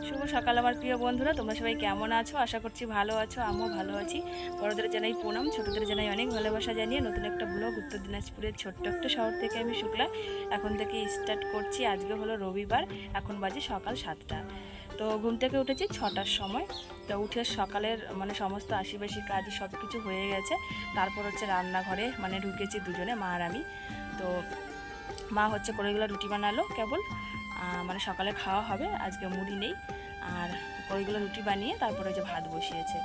শুভ সকাল আমার প্রিয় বন্ধুরা, তোমরা সবাই কেমন আছো? আশা করছি ভালো আছো, আমিও ভালো আছি। বড়দের জানাই প্রণাম, ছোটদের জানাই অনেক ভালোবাসা জানিয়ে নতুন একটা ব্লগ উত্তর দিনাজপুরের ছোট্ট একটা শহর থেকে আমি শুক্লা এখন থেকে স্টার্ট করছি। আজকে হলো রবিবার, এখন বাজে সকাল 7টা। তো ঘুম থেকে উঠেছি 6টার সময়। তো উঠে সকালের সমস্ত আশিবাসি কাজ সব কিছু হয়ে গেছে। তারপর হচ্ছে রান্নাঘরে ঢুকেছি দুজনে, মা আর আমি। তো মা হচ্ছে কড়াইগুলো রুটি বানালো কেবল, সকালে খাওয়া হবে, আজকে মুড়ি নেই। আর কড়াইগুলো রুটি বানিয়ে তারপরে যে ভাত বসিয়েছে।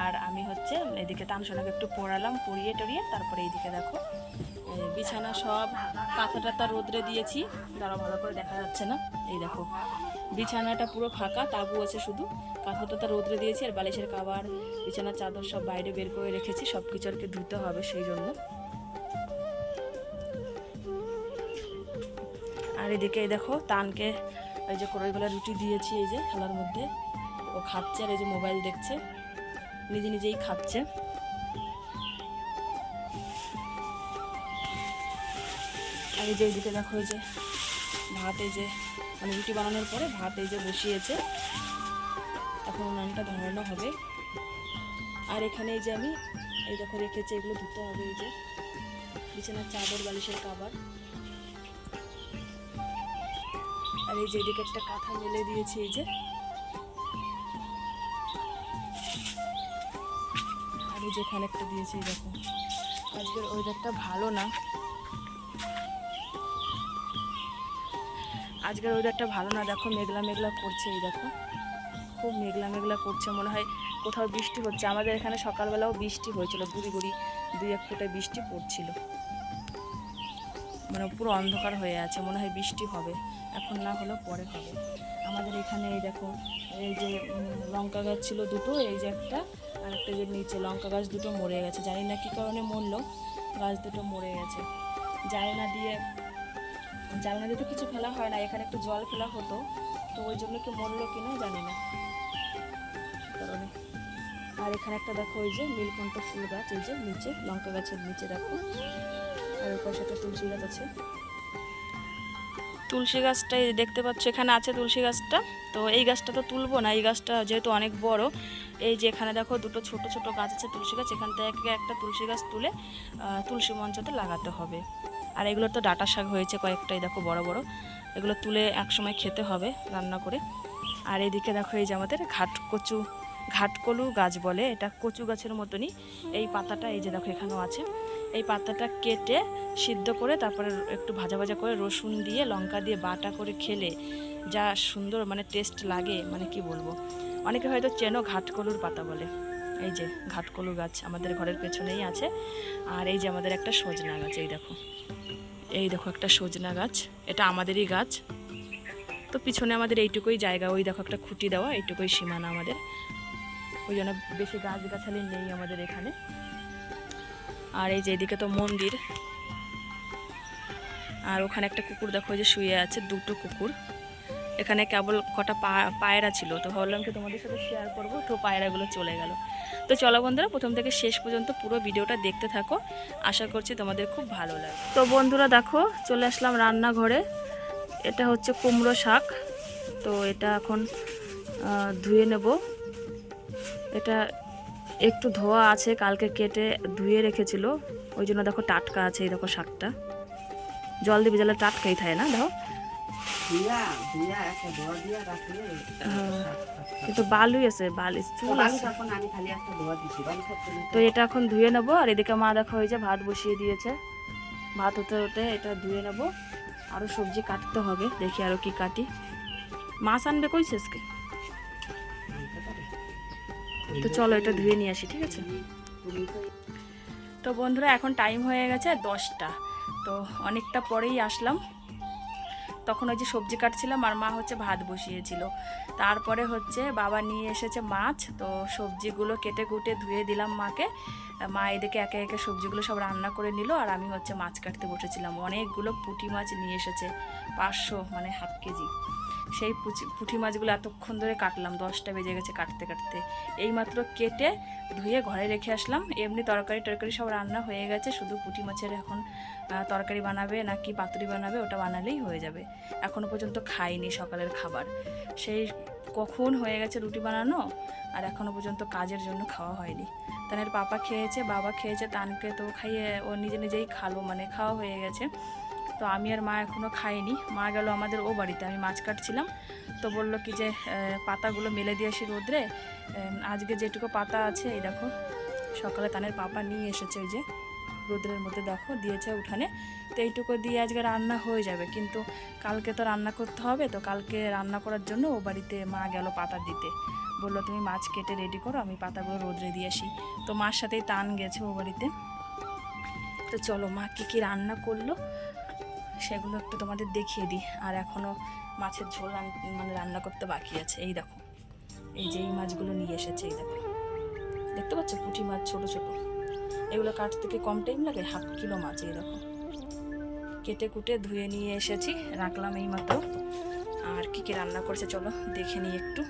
আর আমি হচ্ছে এদিকে তানসোনাকে একটু পড়ালাম, পড়িয়ে টড়িয়ে তারপরে এইদিকে দেখো বিছানা সব কাঁথা টাথা রোদ্রে দিয়েছি। তারা ভালো করে দেখা যাচ্ছে না, এই দেখো বিছানাটা পুরো ফাঁকা, তাবু আছে শুধু। কাঁথা টাথা রোদ্রে দিয়েছি, আর বালিশের কাভার, বিছানার চাদর সব বাইরে বের করে রেখেছি, সব কিছু আর কি ধুতে হবে সেই জন্য। আর এদিকে এই দেখো তানকে এই যে কড়াইগুলো রুটি দিয়েছি, এই যে খেলার মধ্যে ও খাচ্ছে, আর এই যে মোবাইল দেখছে, নিজে নিজেই খাচ্ছে। আর এই যে এইদিকে দেখো এই যে ভাত, এই যে রুটি বানানোর পরে ভাত এই যে বসিয়েছে, এখন উনানটা ধরানো হবে। আর এখানে এই যে আমি এই দেখো রেখেছি, এগুলো ধুতে হবে। এই যে বিছানার চাদর, বালিশের কাভার, আর এই যে এদিকে একটা কাঁথা মেলে দিয়েছি, এই যে। আর এই যেখানে একটা দিয়েছি, এই দেখো আজকের ওয়েদারটা ভালো না, আজকের ওয়েদারটা ভালো না। দেখো মেঘলা মেঘলা করছে, এই দেখো খুব মেঘলা মেঘলা করছে, মনে হয় কোথাও বৃষ্টি হচ্ছে। আমাদের এখানে সকালবেলাও বৃষ্টি হয়েছিল, গুড়ি গুড়ি 2-1 ফোঁটা বৃষ্টি পড়ছিল, পুরো অন্ধকার হয়ে আছে, মনে হয় বৃষ্টি হবে, এখন না হলেও পরে হবে। আমাদের এখানে এই দেখো এই যে লঙ্কা গাছ ছিল দুটো, এই যে একটা, আর একটা যে নিচে লঙ্কা গাছ দুটো মরে গেছে, জানি না কী কারণে মরলো, গাছ দুটো মরে গেছে। জালনা দিয়ে তো কিছু ফেলা হয় না, এখানে একটু জল ফেলা হতো, তো ওই জন্য কি মরলো কিনা জানি না কারণে। আর এখানে একটা দেখো ওই যে নীলকণ্ঠ ফুল গাছ, এই যে নিচে লঙ্কা গাছের নিচে দেখো, আর ওর পাশে একটা তুলসী গাছ আছে। তুলসী গাছটাই দেখতে পাচ্ছ, এখানে আছে তুলসী গাছটা। তো এই গাছটা তো তুলবো না, এই গাছটা যেহেতু অনেক বড়। এই যে এখানে দেখো দুটো ছোট ছোট গাছ আছে তুলসী গাছ, এখান থেকে একটা তুলসী গাছ তুলে তুলসী মঞ্চতে লাগাতে হবে। আর এগুলোর তো ডাঁটা শাক হয়েছে কয়েকটাই, দেখো বড় বড়, এগুলো তুলে একসময় খেতে হবে রান্না করে। আর এদিকে দেখো এই যে আমাদের ঘাটকলু গাছ বলে, এটা কচু গাছের মতনই। এই পাতাটা এই যে দেখো এখানেও আছে, এই পাতাটা কেটে সিদ্ধ করে তারপরে একটু ভাজা ভাজা করে রসুন দিয়ে লঙ্কা দিয়ে বাটা করে খেলে যা সুন্দর টেস্ট লাগে, কি বলবো। অনেকে হয়তো চেনো, ঘাটকলুর পাতা বলে। এই যে ঘাটকলু গাছ আমাদের ঘরের পেছনেই আছে। আর এই যে আমাদের একটা সজনা গাছ, এই দেখো একটা সজনা গাছ, এটা আমাদেরই গাছ। তো পিছনে আমাদের এইটুকুই জায়গা, ওই দেখো একটা খুঁটি দেওয়া, এইটুকুই সীমানা আমাদের, ওই জন্য বেশি গাছগাছালি নেই আমাদের এখানে। আর এই যে এদিকে তো মন্দির, আর ওখানে একটা কুকুর দেখো যে শুয়ে আছে, দুটো কুকুর। এখানে কেবল কটা পায়রা ছিল, তো ভাবলাম কি তোমাদের সাথে শেয়ার করবো, তো পায়রাগুলো চলে গেল। তো চলো বন্ধুরা, প্রথম থেকে শেষ পর্যন্ত পুরো ভিডিওটা দেখতে থাকো, আশা করছি তোমাদের খুব ভালো লাগবে। তো বন্ধুরা দেখো চলে আসলাম রান্নাঘরে। এটা হচ্ছে কুমড়ো শাক, তো এটা এখন ধুয়ে নেব। এটা একটু ধোয়া আছে, কালকে কেটে ধুয়ে রেখেছিল, ওই জন্য দেখো টাটকা আছে। এই দেখো শাকটা জল দিবি, জলে টাটকাই থাকে না, দেখো কিন্তু বালুই আছে, চুল আছে। তো এটা এখন ধুয়ে নেবো। আর এদিকে মা দেখো এই যে ভাত বসিয়ে দিয়েছে, ভাত হতে হতে এটা ধুয়ে নেব। আরো সবজি কাটতে হবে, দেখি আরো কি কাটি। মাছ আনবে কই শেষকে, তো চলো এটা ধুয়ে নিয়ে আসি, ঠিক আছে। তো বন্ধুরা এখন টাইম হয়ে গেছে 10টা, তো অনেকটা পরেই আসলাম। তখন ওই যে সবজি কাটছিলাম, আর মা হচ্ছে ভাত বসিয়েছিল। তারপরে হচ্ছে বাবা নিয়ে এসেছে মাছ, তো সবজিগুলো কেটে কুটে ধুয়ে দিলাম মাকে। মা এদিকে একে একে সবজিগুলো সব রান্না করে নিল, আর আমি হচ্ছে মাছ কাটতে বসেছিলাম। অনেকগুলো পুঁটি মাছ নিয়ে এসেছে, 500 হাফ কেজি। সেই পুঁটি মাছগুলো এতক্ষণ ধরে কাটলাম, 10টা বেজে গেছে কাটতে কাটতে। এইমাত্র কেটে ধুয়ে ঘরে রেখে আসলাম। এমনি তরকারি সব রান্না হয়ে গেছে, শুধু পুঁটি মাছের এখন তরকারি বানাবে নাকি পাতুরি বানাবে, ওটা বানালেই হয়ে যাবে। এখনও পর্যন্ত খাইনি সকালের খাবার, সেই কখন হয়ে গেছে রুটি বানানো, আর এখনও পর্যন্ত কাজের জন্য খাওয়া হয়নি। তানের পাপা খেয়েছে, বাবা খেয়েছে, তানকে তো খাইয়ে ও নিজেই খালো, মানে খাওয়া হয়ে গেছে। তো আমি আর মা এখনও খাইনি। মা গেল আমাদের ও বাড়িতে, আমি মাছ কাটছিলাম, তো বললো কি যে পাতাগুলো মেলে দিয়ে আসি রোদ্রে। আজকে যেটুকু পাতা আছে এই দেখো সকালে তানের পাপা নিয়ে এসেছে, ওই যে রোদ্রের মধ্যে দেখো দিয়েছে উঠানে। তো এইটুকু দিয়ে আজকে রান্না হয়ে যাবে, কিন্তু কালকে তো রান্না করতে হবে। তো কালকে রান্না করার জন্য ও বাড়িতে মা গেল পাতা দিতে, বললো তুমি মাছ কেটে রেডি করো, আমি পাতাগুলো রোদ্রে দিয়ে আসি। তো মার সাথেই তান গেছে ও বাড়িতে। তো চলো মা কী রান্না করলো সেগুলো একটু তোমাদের দেখিয়ে দিই। আর এখনও মাছের ঝোল মানে রান্না করতে বাকি আছে। এই দেখো এই যে এই মাছগুলো নিয়ে এসেছে, এই দেখো দেখতে পাচ্ছ পুঁটি মাছ ছোট ছোট, এগুলো কাটতে কি কম টাইম লাগে, 1/2 কিলো মাছ। এই দেখো কেটে কুটে ধুয়ে নিয়ে এসেছি, রাখলাম এই মাত্র। আর কী রান্না করছে চলো দেখে নিই একটু।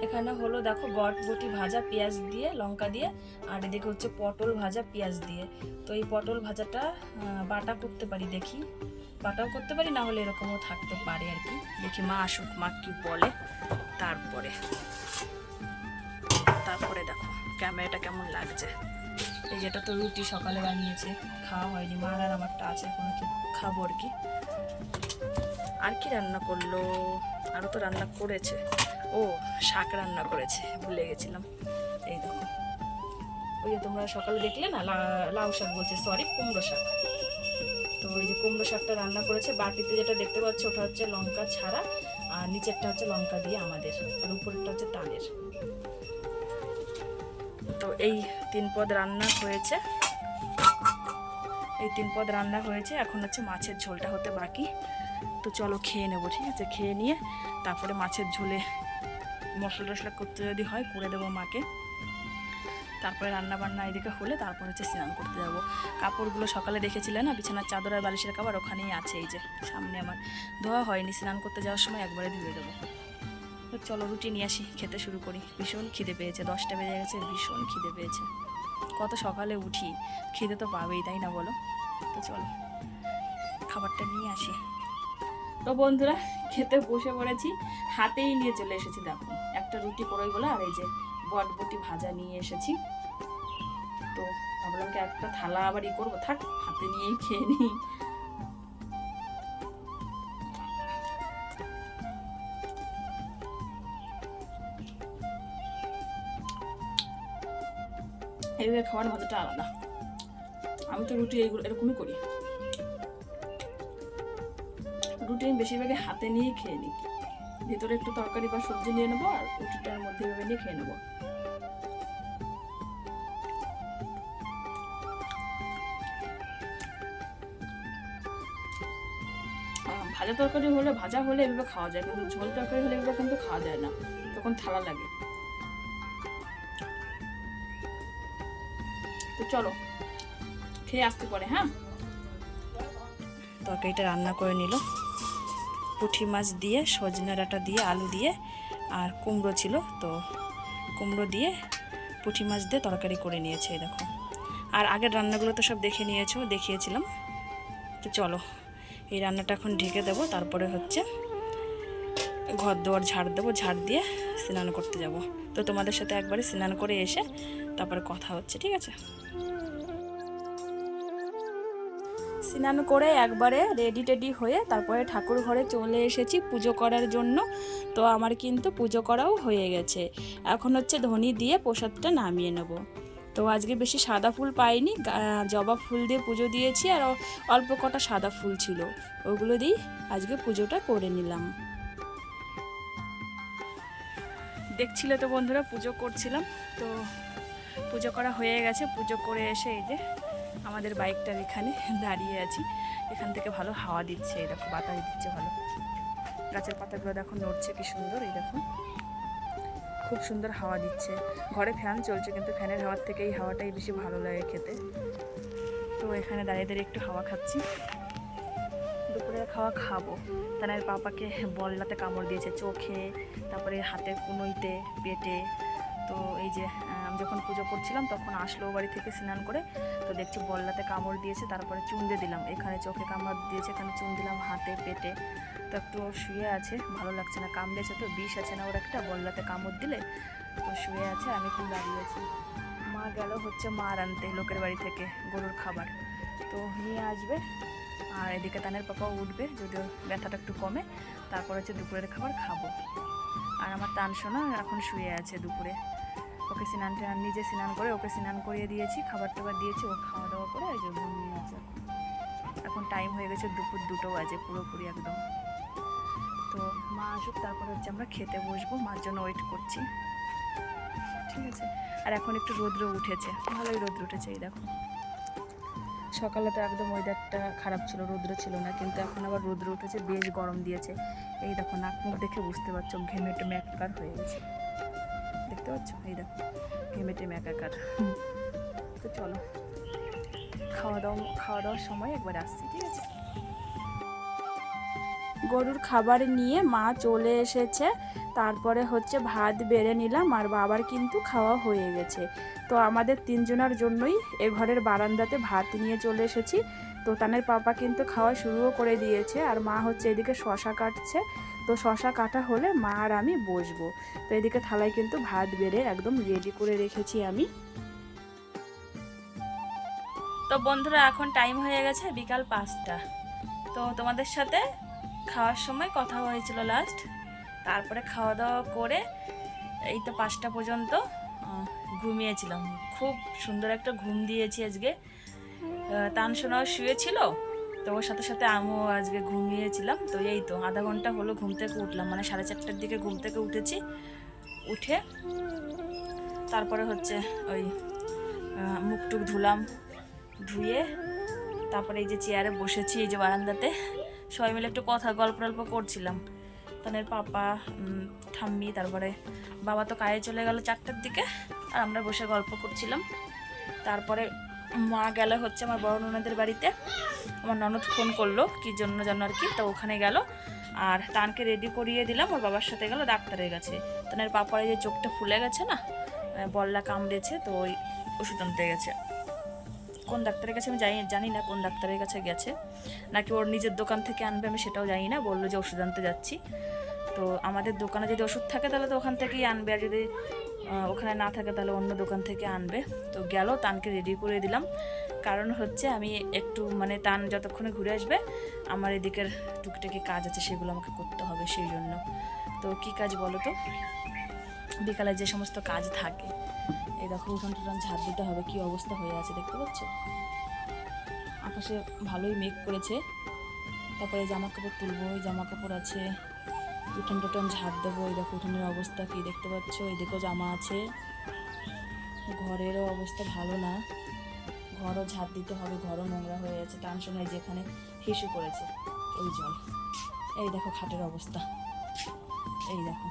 এখানে হলো দেখো বটবটি ভাজা পেঁয়াজ দিয়ে লঙ্কা দিয়ে, আর এদিকে হচ্ছে পটল ভাজা পেঁয়াজ দিয়ে। তো এই পটল ভাজাটা বাটা করতে পারি, দেখি বাটাও করতে পারি, না হলে এরকমও থাকতে পারে আর কি। দেখি মা আসুক, মা কি বলে তারপরে দেখো ক্যামেরাটা কেমন লাগছে। এই যেটা তো রুটি সকালে বানিয়েছে, খাওয়া হয়নি, মার আর আমারটা আছে, এখনো কি খাবো আর কি। আর কি রান্না করলো, আরও তো রান্না করেছে, ও শাক রান্না করেছে, ভুলে গেছিলাম। এই দেখো ওই যে তোমরা সকালে দেখলে না, লাউ শাক বলছে, সরি কুমড়ো শাক। তো এই যে কুমড়ো শাকটা রান্না করেছে। বাটিতে যেটা দেখতে পাচ্ছ ওটা হচ্ছে লঙ্কা ছাড়া, আর নিচেরটা হচ্ছে লঙ্কা দিয়ে আমাদের, আর উপরেরটা হচ্ছে তানের। তো এই 3 পদ রান্না হয়েছে, এখন হচ্ছে মাছের ঝোলটা হতে বাকি। তো চলো খেয়ে নেবো, ঠিক আছে? খেয়ে নিয়ে তারপরে মাছের ঝোলে মশলা টশলা করতে যদি হয় করে দেবো মাকে। তারপরে রান্না বান্না এদিকে হলে তারপর হচ্ছে স্নান করতে যাবো। কাপড়গুলো সকালে দেখেছিলে না, বিছানার চাদর আর বালিশের কাপড় ওখানেই আছে, এই যে সামনে আমার, ধোয়া হয়নি, স্নান করতে যাওয়ার সময় একবারে ধুয়ে দেবো। তো চলো রুটি নিয়ে আসি, খেতে শুরু করি। ভীষণ খিদে পেয়েছে, 10টা বেজে গেছে, ভীষণ খিদে পেয়েছে। কত সকালে উঠি, খিদে তো পাবেই, তাই না বলো? তো চলো খাবারটা নিয়ে আসি। তো বন্ধুরা খেতে বসে পড়েছি, হাতেই নিয়ে চলে এসেছি। দেখো একটা রুটি পড়ে গেলো, আর এই যে বটবটি ভাজা নিয়ে এসেছি। তো ভাবলাম কি একটা থালা আবার করবো, থাক হাতে নিয়েই খেয়ে নিই। এইভাবে খাওয়ার মজাটা আলাদা। আমি তো রুটি এরকমই করি, রুটি আমি বেশিরভাগই হাতে নিয়েই খেয়ে নিই। ভিতরে একটু তরকারি বা সবজি নিয়ে নেবো, আর রুটিটার মধ্যে এভাবে নিয়ে খেয়ে নেবো। ভাজা হলে এভাবে খাওয়া যায়, কিন্তু ঝোল তরকারি হলে এভাবে কিন্তু খাওয়া যায় না, তখন থালা লাগে। তো চলো খেয়ে আসতে পারে। হ্যাঁ, তরকারিটা রান্না করে নিল, পুঁটি মাছ দিয়ে, সজনে ডাঁটা দিয়ে, আলু দিয়ে, আর কুমড়ো ছিল, তো কুমড়ো দিয়ে পুঁটি মাছ দিয়ে তরকারি করে নিয়েছে। দেখো, আর আগের রান্নাগুলো তো সব দেখিয়েছিলাম। তো চলো এই রান্নাটা এখন ঢেকে দেবো, তারপরে হচ্ছে ঘর দুয়ার ঝাড় দেবো, ঝাড় দিয়ে স্নান করতে যাব। তো তোমাদের সাথে একবারে স্নান করে এসে তারপরে কথা হচ্ছে, ঠিক আছে? স্নান করে একবারে রেডি হয়ে তারপরে ঠাকুর ঘরে চলে এসেছি পুজো করার জন্য। তো আমার কিন্তু পুজো করাও হয়ে গেছে, এখন হচ্ছে ধনি দিয়ে প্রসাদটা নামিয়ে নেব। তো আজকে বেশি সাদা ফুল পাইনি, জবা ফুল দিয়ে পুজো দিয়েছি, আর অল্প কটা সাদা ফুল ছিল, ওগুলো দিয়েই আজকে পুজোটা করে নিলাম। দেখছিলে তো বন্ধুরা পুজো করছিলাম, তো পুজো করা হয়ে গেছে। পুজো করে এসে এই যে আমাদের বাইকটার এখানে দাঁড়িয়ে আছি, এখান থেকে ভালো হাওয়া দিচ্ছে, এই দেখো বাতাস দিচ্ছে ভালো, গাছের পাতাগুলো দেখো নড়ছে কি সুন্দর, এই দেখো খুব সুন্দর হাওয়া দিচ্ছে। ঘরে ফ্যান চলছে, কিন্তু ফ্যানের হাওয়ার থেকে এই হাওয়াটাই বেশি ভালো লাগে খেতে। তো এখানে দাঁড়িয়ে দাঁড়িয়ে একটু হাওয়া খাচ্ছি, দুপুরের খাওয়া খাবো। তার পাপাকে বল্লাতে কামড় দিয়েছে, চোখে, তারপরে হাতের কুনোইতে, পেটে। তো এই যে আমি যখন পুজো করছিলাম তখন আসলো ও বাড়ি থেকে স্নান করে, তো দেখছি বল্লাতে কামড় দিয়েছে, তারপরে চুন দিয়ে দিলাম, এখানে চোখে কামড় দিয়েছে, এখানে চুন দিলাম, হাতে পেটে। তো একটু শুয়ে আছে, ভালো লাগছে না, কামড়েছে তো, বিষ আছে না ওর একটা, বল্লাতে কামড় দিলে, তো শুয়ে আছে। আমি এখন দাঁড়িয়ে আছি। মা গেল হচ্ছে মার আনতে লোকের বাড়ি থেকে গরুর খাবার, তো নিয়ে আসবে। আর এদিকে তানের পাপাও উঠবে, যদিও ব্যথাটা একটু কমে, তারপর হচ্ছে দুপুরের খাবার খাবো। আর আমার তান সোনা এখন শুয়ে আছে দুপুরে, ওকে নিজে স্নান করে ওকে স্নান করিয়ে দিয়েছি, খাবার টাবার দিয়েছি, ও খাওয়া দাওয়া করে এই যে ঘুমিয়ে আছে। এখন টাইম হয়ে গেছে দুপুর 2টো বাজে পুরোপুরি একদম। তো মা আসুক, তারপর হচ্ছে আমরা খেতে বসবো, মার জন্য ওয়েট করছি। ঠিক আছে। আর এখন একটু রৌদ্র উঠেছে, ভালোই রৌদ্র উঠেছে। এই দেখো, সকালে তো একদম ওয়েদারটা খারাপ ছিল, রৌদ্র ছিল না, কিন্তু এখন আবার রৌদ্র উঠেছে, বেশ গরম দিয়েছে। এই দেখো, নাক মুখ দেখে বুঝতে পারছো ঘেমে টেমে একাকার হয়ে গেছে, দেখতে পাচ্ছ? এই দেখো, ঘেমে টেমে একাকার। তো চলো, খাওয়া দাওয়ার সময় একবার আসছি, ঠিক আছে? গরুর খাবার নিয়ে মা চলে এসেছে, তারপরে হচ্ছে ভাত বেড়ে নিলাম, আর বাবার কিন্তু খাওয়া হয়ে গেছে। তো আমাদের 3জনের জন্যই এ ঘরের বারান্দাতে ভাত নিয়ে চলে এসেছি। তো তানের পাপা কিন্তু খাওয়া শুরুও করে দিয়েছে, আর মা হচ্ছে এদিকে শশা কাটছে। তো শশা কাটা হলে মা আর আমি বসবো। তো এদিকে থালায় কিন্তু ভাত বেড়ে একদম রেডি করে রেখেছি আমি। তো বন্ধুরা, এখন টাইম হয়ে গেছে বিকাল 5টা। তো তোমাদের সাথে খাওয়ার সময় কথা হয়েছিল লাস্ট, তারপরে খাওয়া দাওয়া করে এই তো 5টা পর্যন্ত ঘুমিয়েছিলাম। খুব সুন্দর একটা ঘুম দিয়েছি আজকে। তানসোনাও শুয়েছিল, তো ওর সাথে সাথে আমিও আজকে ঘুমিয়েছিলাম। তো এই তো আধা ঘন্টা হলো ঘুম থেকে উঠলাম, মানে 4:30টার দিকে ঘুম থেকে উঠেছি। উঠে তারপরে হচ্ছে ওই মুখ টুক ধুলাম, ধুয়ে তারপরে এই যে চেয়ারে বসেছি, এই যে বারান্দাতে সবাই মিলে একটু গল্প করছিলাম। তানের পাপা, ঠাম্মি, তারপরে বাবা তো কাজে চলে গেল 4টার দিকে, আর আমরা বসে গল্প করছিলাম। তারপরে মা গেল হচ্ছে আমার বড় ননদের বাড়িতে, আমার ননদ ফোন করলো কি জন্য জানো আর কি, তো ওখানে গেল। আর তানকে রেডি করিয়ে দিলাম, ওর বাবার সাথে গেল ডাক্তারের কাছে। তানের পাপার এই যে চোখটা ফুলে গেছে না, বল্লা কামড়েছে, তো ওই ওষুধ আনতে গেছে। কোন ডাক্তারের কাছে আমি জানি না, কোন ডাক্তারের কাছে গেছে, নাকি ওর নিজের দোকান থেকে আনবে আমি সেটাও জানি না। বললো যে ওষুধ আনতে যাচ্ছি। তো আমাদের দোকানে যদি ওষুধ থাকে তাহলে তো ওখান থেকেই আনবে, আর যদি ওখানে না থাকে তাহলে অন্য দোকান থেকে আনবে। তো গেল, তানকে রেডি করে দিলাম। কারণ হচ্ছে আমি একটু মানে তান যতক্ষণে ঘুরে আসবে, আমার এদিকের টুকিটাকি কাজ আছে, সেগুলো আমাকে করতে হবে, সেই জন্য। তো কি কাজ বলো তো, বিকালে যে সমস্ত কাজ থাকে, এই দেখো উঠান টুঠান ঝাড় দিতে হবে, কি অবস্থা হয়ে আছে দেখতে পাচ্ছ। আকাশে ভালোই মেঘ করেছে। তারপরে জামা কাপড় তুলবো, ওই জামা কাপড় আছে, উঠান টুঠান ঝাড় দেবো। এই দেখো উঠানের অবস্থা কি দেখতে পাচ্ছ, এদিকেও জামা আছে। ঘরেরও অবস্থা ভালো না, ঘরও ঝাড় দিতে হবে, ঘরও নোংরা হয়ে আছে। টান সময় যেখানে হিসু করেছে ওই জল। এই দেখো খাটের অবস্থা, এই দেখো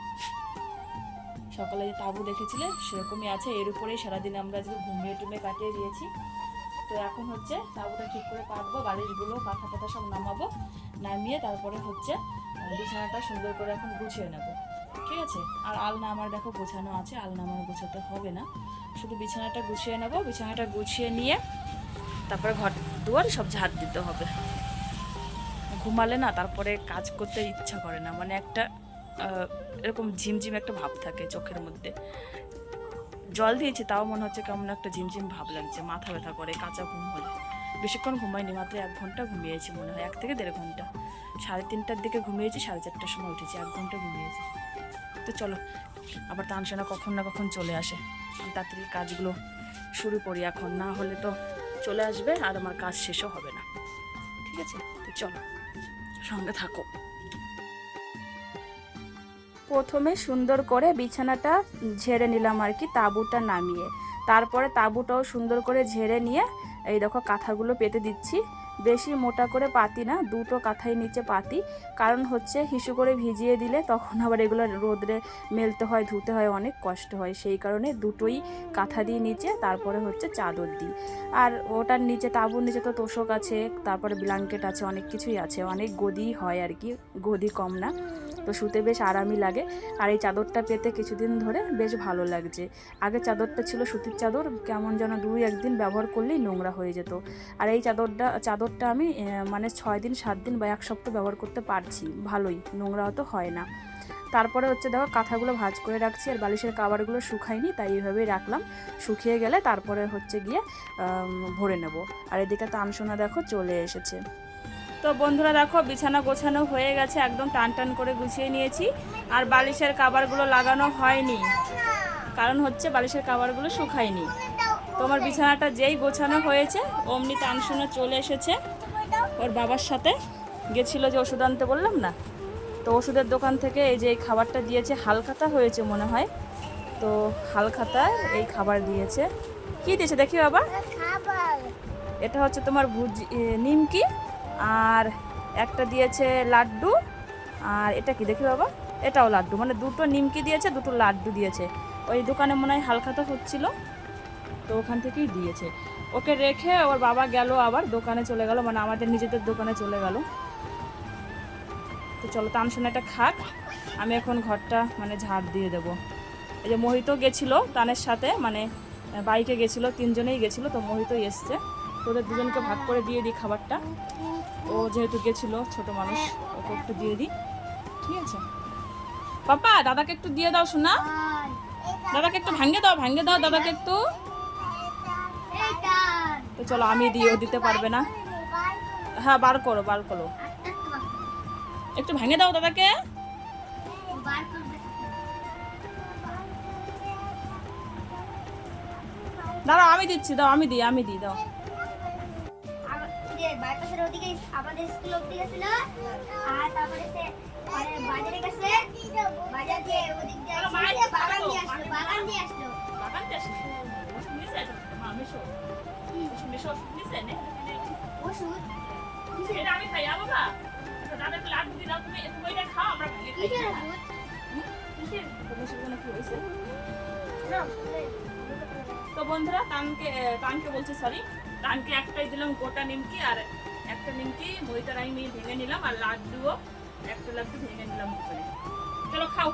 সকালে যে তাঁবু দেখেছিলে সেরকমই আছে, এর উপরেই সারাদিন আমরা আজকে ঘুমিয়ে টুমিয়ে কাটিয়ে দিয়েছি। তো এখন হচ্ছে তাঁবুটা ঠিক করে পাতবো, বালিশগুলো কাঁথা টাথা সব নামাবো, নামিয়ে তারপরে হচ্ছে বিছানাটা সুন্দর করে এখন গুছিয়ে নেবো, ঠিক আছে? আর আলনা আমার দেখো গোছানো আছে, আলনা আমার গোছাতে হবে না, শুধু বিছানাটা গুছিয়ে নেবো। বিছানাটা গুছিয়ে নিয়ে তারপরে ঘর দুয়ার সব ঝাড় দিতে হবে। ঘুমালে না তারপরে কাজ করতে ইচ্ছা করে না, মানে একটা এরকম ঝিমঝিম একটা ভাব থাকে চোখের মধ্যে। জল দিয়েছি তাও মনে হচ্ছে কেমন একটা ঝিমঝিম ভাব লাগছে, মাথা ব্যথা করে কাঁচা ঘুম হলে। বেশিক্ষণ ঘুমাইনি, মাত্র 1 ঘন্টা ঘুমিয়েছি মনে হয়, 1 থেকে 1.5 ঘন্টা। 3:30টার দিকে ঘুমিয়েছি, 4:30টার সময় উঠেছি, 1 ঘন্টা ঘুমিয়েছি। তো চলো, আবার তানসোনা কখন না কখন চলে আসে, তাড়াতাড়ি কাজগুলো শুরু করি এখন, না হলে তো চলে আসবে আর আমার কাজ শেষও হবে না, ঠিক আছে? তো চলো, সঙ্গে থাকো। প্রথমে সুন্দর করে বিছানাটা ঝেড়ে নিলাম আর কি, তাঁবুটা নামিয়ে। তারপরে তাঁবুটাও সুন্দর করে ঝেড়ে নিয়ে এই দেখো কাঁথাগুলো পেতে দিচ্ছি। বেশি মোটা করে পাতি না, দুটো কাঁথাই নিচে পাতি। কারণ হচ্ছে হিসু করে ভিজিয়ে দিলে তখন আবার এগুলো রোদরে মেলতে হয়, ধুতে হয়, অনেক কষ্ট হয়। সেই কারণে দুটোই কাঁথা দিয়ে নিচে, তারপরে হচ্ছে চাদর দিই। আর ওটার নিচে, তাঁবুর নিচে তো তোষক আছে, তারপরে ব্ল্যাঙ্কেট আছে, অনেক কিছুই আছে, অনেক গদি হয় আর কি, গদি কম না। তো শুতে বেশ আরামই লাগে। আর এই চাদরটা পেতে কিছুদিন ধরে বেশ ভালো লাগছে। আগে চাদরটা ছিল সুতির চাদর, কেমন যেন 2-1 দিন ব্যবহার করলেই নোংরা হয়ে যেত। আর এই চাদরটা আমি মানে 6 দিন 7 দিন বা 1 সপ্তাহ ব্যবহার করতে পারছি, ভালোই, নোংরা অত হয় না। তারপরে হচ্ছে দেখো কাঁথাগুলো ভাঁজ করে রাখছি, আর বালিশের কাভারগুলো শুকায়নি, তাই এইভাবেই রাখলাম। শুকিয়ে গেলে তারপরে হচ্ছে গিয়ে ভরে নেব। আর এদিকে তানসোনা দেখো চলে এসেছে। তো বন্ধুরা দেখো বিছানা গোছানো হয়ে গেছে, একদম টান টান করে গুছিয়ে নিয়েছি। আর বালিশের কাভারগুলো লাগানো হয়নি, কারণ হচ্ছে বালিশের কাভারগুলো শুকায়নি। তোমার বিছানাটা যেই গোছানো হয়েছে অমনি তানসোনা চলে এসেছে ওর বাবার সাথে। গেছিলো যে ওষুধ আনতে বললাম না, তো ওষুধের দোকান থেকে এই যে এই খাবারটা দিয়েছে, হালখাতা হয়েছে মনে হয়, তো হালখাতায় এই খাবার দিয়েছে। কি দিয়েছে দেখি বাবা? এটা হচ্ছে তোমার নিমকি, আর একটা দিয়েছে লাড্ডু, আর এটা কি দেখি বাবা? এটাও লাড্ডু, মানে দুটো নিমকি দিয়েছে, দুটো লাড্ডু দিয়েছে। ওই দোকানে মনে হয় হালখাতা হচ্ছিল, তো ওখান থেকেই দিয়েছে। ওকে রেখে ওর বাবা গেল, আবার দোকানে চলে গেল, মানে আমাদের নিজেদের দোকানে চলে গেল। তো চলো তানসোনাটা খাক, আমি এখন ঘরটা মানে ঝাড় দিয়ে দেবো। এই যে মোহিত গেছিলো তানের সাথে, মানে বাইকে গেছিলো, 3 জনেই গেছিলো, তো মোহিতই এসছে। তো ওদের দুজনকে ভাগ করে দিয়ে দিই খাবারটা, ও যেহেতু গেছিলো ছোট মানুষ, ওকে একটু দিয়ে দিই, ঠিক আছে? পাপা দাদাকে একটু দিয়ে দাও শোনা, দাদাকে একটু ভাঙে দাও দাদাকে একটু। তো চলো আমি দিয়েও দিতে পারবে না। হ্যাঁ বার করো একটু ভেঙে দাও দাদাকে। দাঁড়াও আমি দিচ্ছি, দাও আমি দিই দাও। বাইপাসের ওদিকে আমাদের স্কুল অবধি গেছিল, আর তারপরে সে বাজারে গেছে, বাজার দিয়ে ওদিক দিয়ে বাগান দিয়ে আসলো। ওষুধ এটা আমি খাই বাবা, দাদাকে লাড্ডু দিলাম, তুমি এটা খাও, আমরা ভাগে খাই। কিসের ওষুধ? তোমার সাথে কি হয়েছে? তো বন্ধুরা তানকে বলছি সরি, তানকে একটাই দিলাম গোটা নিমকি, আর একটা নিমকি মইতার আমি ভেঙে নিলাম, আর লাড্ডুও একটা লাড্ডু ভেঙে নিলাম। চলো খাও।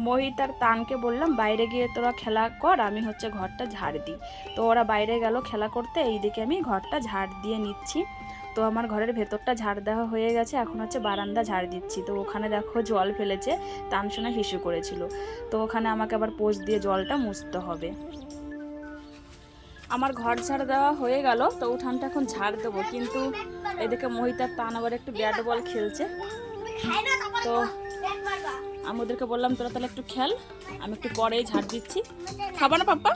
মোহিত আর তানকে বললাম বাইরে গিয়ে তোরা খেলা কর, আমি হচ্ছে ঘরটা ঝাড় দিই। তো ওরা বাইরে গেল খেলা করতে, এইদিকে আমি ঘরটা ঝাড় দিয়ে নিচ্ছি। তো আমার ঘরের ভেতরটা ঝাড় দেওয়া হয়ে গেছে, এখন হচ্ছে বারান্দা ঝাড় দিচ্ছি। তো ওখানে দেখো জল ফেলেছে, তানসোনা হিসু করেছিল, তো ওখানে আমাকে আবার পোঁছ দিয়ে জলটা মুছতে হবে। আমার ঘর ঝাড় দেওয়া হয়ে গেল, তো উঠানটা এখন ঝাড় দেবো, কিন্তু এদিকে মোহিতার তান আবার একটু ব্যাট বল খেলছে। তো আমি ওদেরকে বললাম তোরা তাহলে একটু খেল, আমি একটু পরেই ঝাড় দিচ্ছি। খাবো না পাপ্পা?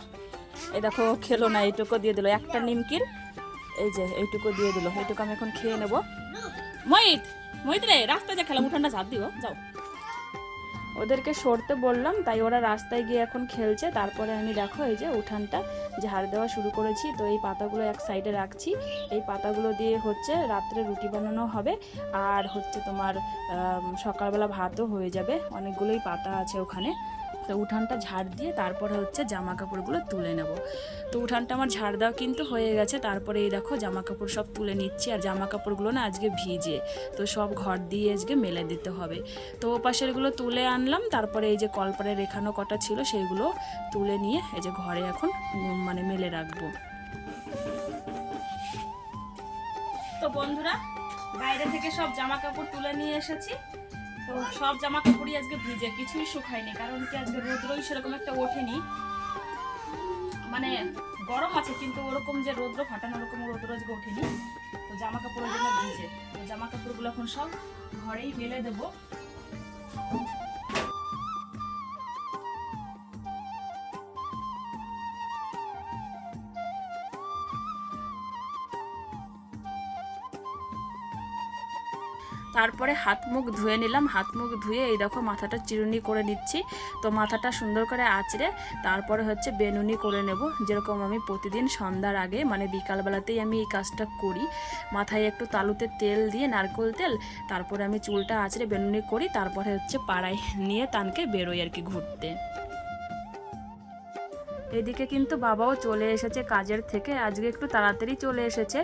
এই দেখো খেলো না, এইটুকু দিয়ে দিল একটা নিমকির, এই যে এইটুকু দিয়ে দিল, এইটুকু আমি এখন খেয়ে নেবো। মোহিত রে রাস্তায় যা খেলাম, উঠানটা ঝাড় দিব যাও। ওদেরকে সরতে বললাম, তাই ওরা রাস্তায় গিয়ে এখন খেলছে। তারপরে আমি দেখো এই যে উঠানটা ঝাড় দেওয়া শুরু করেছি। তো এই পাতাগুলো এক সাইডে রাখছি, এই পাতাগুলো দিয়ে হচ্ছে রাত্রে রুটি বানানো হবে, আর হচ্ছে তোমার সকালবেলা ভাতও হয়ে যাবে, অনেকগুলোই পাতা আছে ওখানে। তো উঠানটা ঝাড় দিয়ে তারপরে হচ্ছে জামা কাপড়গুলো তুলে নেব। তো উঠানটা আমার ঝাড় দেওয়া কিন্তু হয়ে গেছে, তারপরে এই দেখো জামা কাপড় সব তুলে নিচ্ছি। আর জামা কাপড়গুলো না আজকে ভিজে, তো সব ঘর দিয়ে আজকে মেলে দিতে হবে। তো ও পাশেরগুলো তুলে আনলাম, তারপরে এই যে কলপারে রেখানো কটা ছিল সেইগুলো তুলে নিয়ে এই যে ঘরে এখন মানে মেলে রাখবো। তো বন্ধুরা বাইরে থেকে সব জামা কাপড় তুলে নিয়ে এসেছি। তো সব জামা কাপড়ই আজকে ভিজে, কিছুই শুকায়নি, কারণ কি আজকে রোদ্রই সেরকম একটা ওঠেনি, মানে গরম আছে কিন্তু ওরকম যে রৌদ্র ফাটানো ওরকম রৌদ্র আজকে ওঠেনি। তো জামা কাপড়ের জন্য ভিজে, তো জামা কাপড়গুলো এখন সব ঘরেই মেলে দেবো। তো তারপরে হাত মুখ ধুয়ে নিলাম, হাত মুখ ধুয়ে এই দেখো মাথাটা চিরুনি করে নিচ্ছি। তো মাথাটা সুন্দর করে আঁচড়ে তারপরে হচ্ছে বেনুনি করে নেব, যেরকম আমি প্রতিদিন সন্ধ্যার আগে মানে বিকালবেলাতেই আমি এই কাজটা করি। মাথায় একটু তালুতে তেল দিয়ে নারকেল তেল, তারপরে আমি চুলটা আঁচড়ে বেনুনি করি, তারপরে হচ্ছে পাড়ায় নিয়ে তানকে বেরোই আর কি ঘুরতে। এদিকে কিন্তু বাবাও চলে এসেছে কাজের থেকে, আজকে একটু তাড়াতাড়ি চলে এসেছে,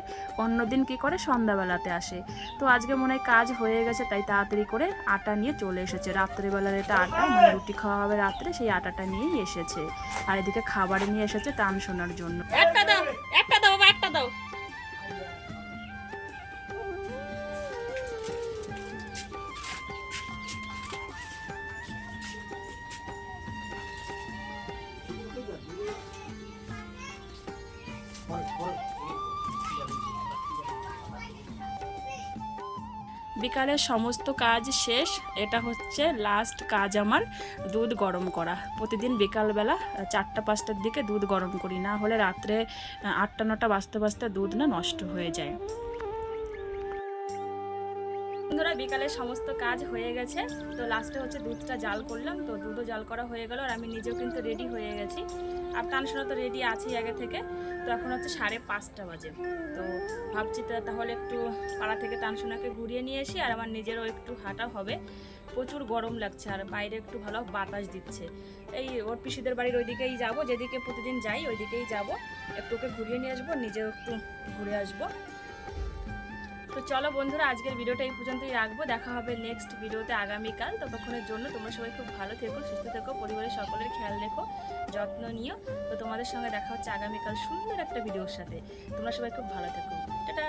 অন্যদিন কি করে সন্ধ্যাবেলাতে আসে। তো আজকে মনে হয় কাজ হয়ে গেছে তাই তাড়াতাড়ি করে আটা নিয়ে চলে এসেছে, রাত্রেবেলার এটা আটা মানে রুটি খাওয়া হবে রাত্রে, সেই আটাটা নিয়েই এসেছে। আর এদিকে খাবারে নিয়ে এসেছে টান শোনার জন্য। একটা দাও, একটা দাও বাবা, একটা দাও। বিকালের সমস্ত কাজ শেষ, এটা হচ্ছে লাস্ট কাজ আমার, দুধ গরম করা। প্রতিদিন বিকালবেলা 4টা-5টার দিকে দুধ গরম করি, না হলে রাত্রে 8টা-9টা বাজতে বাজতে দুধ না নষ্ট হয়ে যায়। বন্ধুরা বিকালের সমস্ত কাজ হয়ে গেছে, তো লাস্টে হচ্ছে দুধটা জাল করলাম, তো দুধও জাল করা হয়ে গেল, আর আমি নিজেও কিন্তু রেডি হয়ে গেছি। আর টানশোনা তো রেডি আছি আগে থেকে। তো এখন হচ্ছে 5:30 বাজে, তো ভাবছি তাহলে একটু পাড়া থেকে টানশোনাকে ঘুরিয়ে নিয়ে আসি, আর আমার নিজেরও একটু হাঁটা হবে। প্রচুর গরম লাগছে আর বাইরে একটু ভালো বাতাস দিচ্ছে। এই ওর পিসিদের বাড়ির ওইদিকেই যাব, যেদিকে প্রতিদিন যাই ওইদিকেই যাব, একটু ওকে ঘুরিয়ে নিয়ে আসবো, নিজেও একটু ঘুরে আসবো। তো চলো বন্ধুরা, আজকের ভিডিওটা এই পর্যন্তই রাখবো, দেখা হবে নেক্সট ভিডিওতে আগামীকাল। ততক্ষণের জন্য তোমরা সবাই খুব ভালো থেকো, সুস্থ থেকো, পরিবারের সকলের খেয়াল রেখো, যত্ন নিও। তো তোমাদের সঙ্গে দেখা হচ্ছে আগামীকাল সুন্দর একটা ভিডিওর সাথে। তোমরা সবাই খুব ভালো থেকো, টাটা।